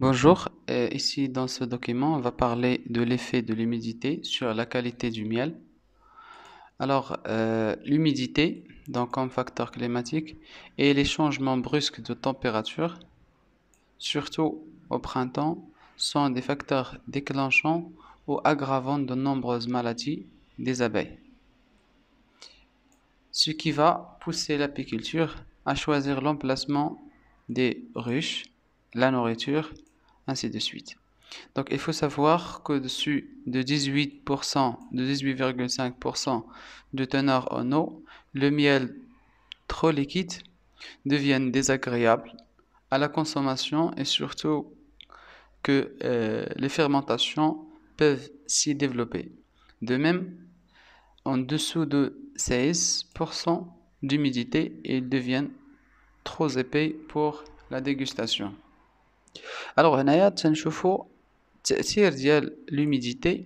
Bonjour, ici dans ce document, on va parler de l'effet de l'humidité sur la qualité du miel. Alors, l'humidité, donc comme facteur climatique, et les changements brusques de température, surtout au printemps, sont des facteurs déclenchants ou aggravants de nombreuses maladies des abeilles, ce qui va pousser l'apiculture à choisir l'emplacement des ruches, la nourriture, ainsi de suite. Donc, il faut savoir qu'au-dessus de 18%, de 18,5% de teneur en eau, le miel trop liquide devient désagréable à la consommation et surtout que les fermentations peuvent s'y développer. De même, en dessous de 16% d'humidité, ils deviennent trop épais pour la dégustation. Alors هنايا تنشوفوا التأثير ديال l'humidité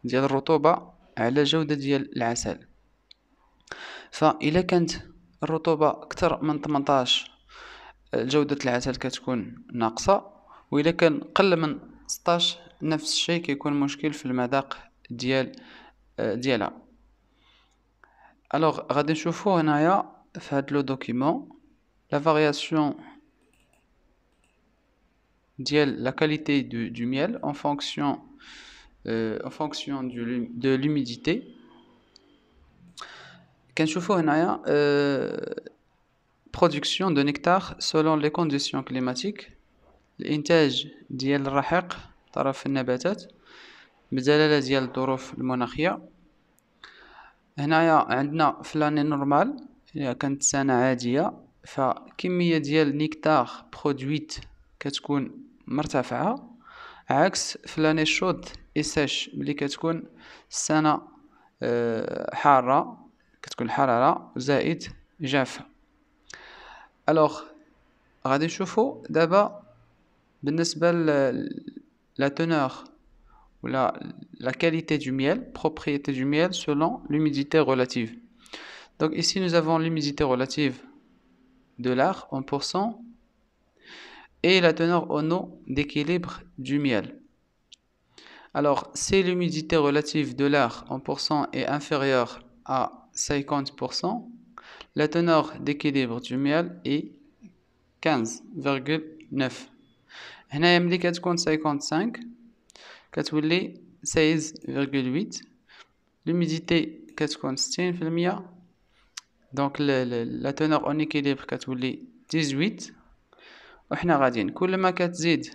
ديال الرطوبة على جودة ديال العسل. فإلا كانت الرطوبة أكثر من 18 جودة العسل كتكون ناقصة، وإلا كان قل من 16 نفس الشيء كيكون مشكل في المذاق ديالها. الوغ غادي نشوفو هنايا في هاد لو دوكيمون لا فارياسيون ديال la qualité du miel en fonction de l'humidité. كنشوفوا هنايا production de nectar selon les conditions climatiques، الإنتاج ديال الرحيق طرف النباتات بدلالة ديال الظروف المناخية. هنايا عندنا في لاني نورمال إلا كانت سنة عادية فكمية ديال نيكتار برودويت كتكون مرتفعة، عكس في لاني شود اي سيش ملي كتكون السنة حارة، كتكون الحرارة زائد جافة. الوغ غادي نشوفو دابا بالنسبة la teneur ou la qualité du miel, propriété du miel selon l'humidité relative. Donc ici nous avons l'humidité relative de l'air en pourcent et la teneur en eau d'équilibre du miel. Alors si l'humidité relative de l'air en pourcent est inférieure à 50%, la teneur d'équilibre du miel est 15,9. هنايا ملي كتكون 55 كتولي 16,8. l'humidité كتكون 60%، donc la teneur en équilibre كتولي 18. وحنا غاديين كل ما كتزيد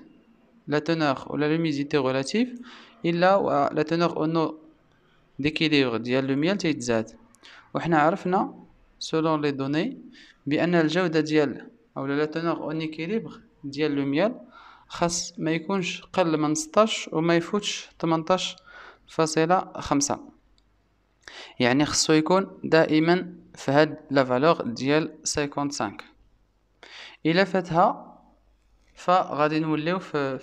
la teneur ou l'humidité relative إلا la teneur en eau d'équilibre ديال le miel تيتزاد. وحنا عرفنا selon les données بأن الجودة ديال أو la teneur en équilibre ديال le miel خاص ما يكونش قل من 16 وما يفوتش 18.5، يعني خصو يكون دائما في هاد لا فالور ديال 55. إلا فاتها فغادي نوليو في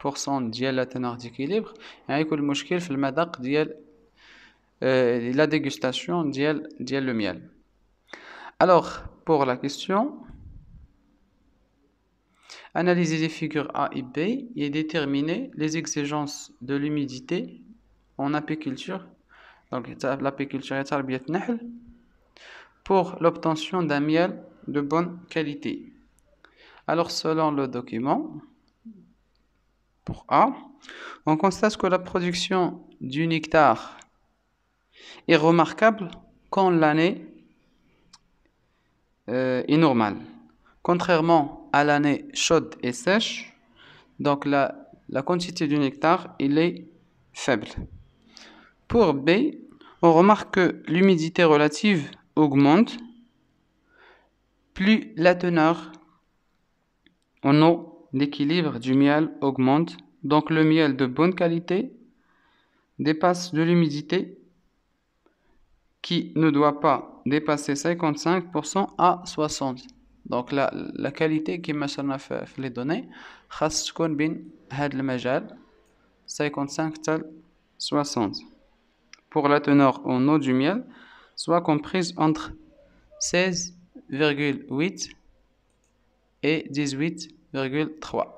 18% ديال لا تنور ديكيليبر، يعني يكون المشكل في المذاق ديال لا ديغوستاسيون ديال لو miel. Alors pour la question, analyser les figures A et B et déterminer les exigences de l'humidité en apiculture. Donc l'apiculture est تربية النحل pour l'obtention d'un miel de bonne qualité. Alors selon le document, pour A, on constate que la production du nectar est remarquable quand l'année est normale, contrairement à l'année chaude et sèche. Donc la quantité du nectar il est faible. Pour B, on remarque que l'humidité relative augmente plus la teneur en eau d'équilibre du miel augmente, donc le miel de bonne qualité dépasse de l'humidité qui ne doit pas dépasser 55% à 60%. Donc la qualité qui m'a في les données خاص تكون بين هاد المجال 55 حتى 60. Pour la teneur en eau du miel soit comprise entre 16,8 et 18,3.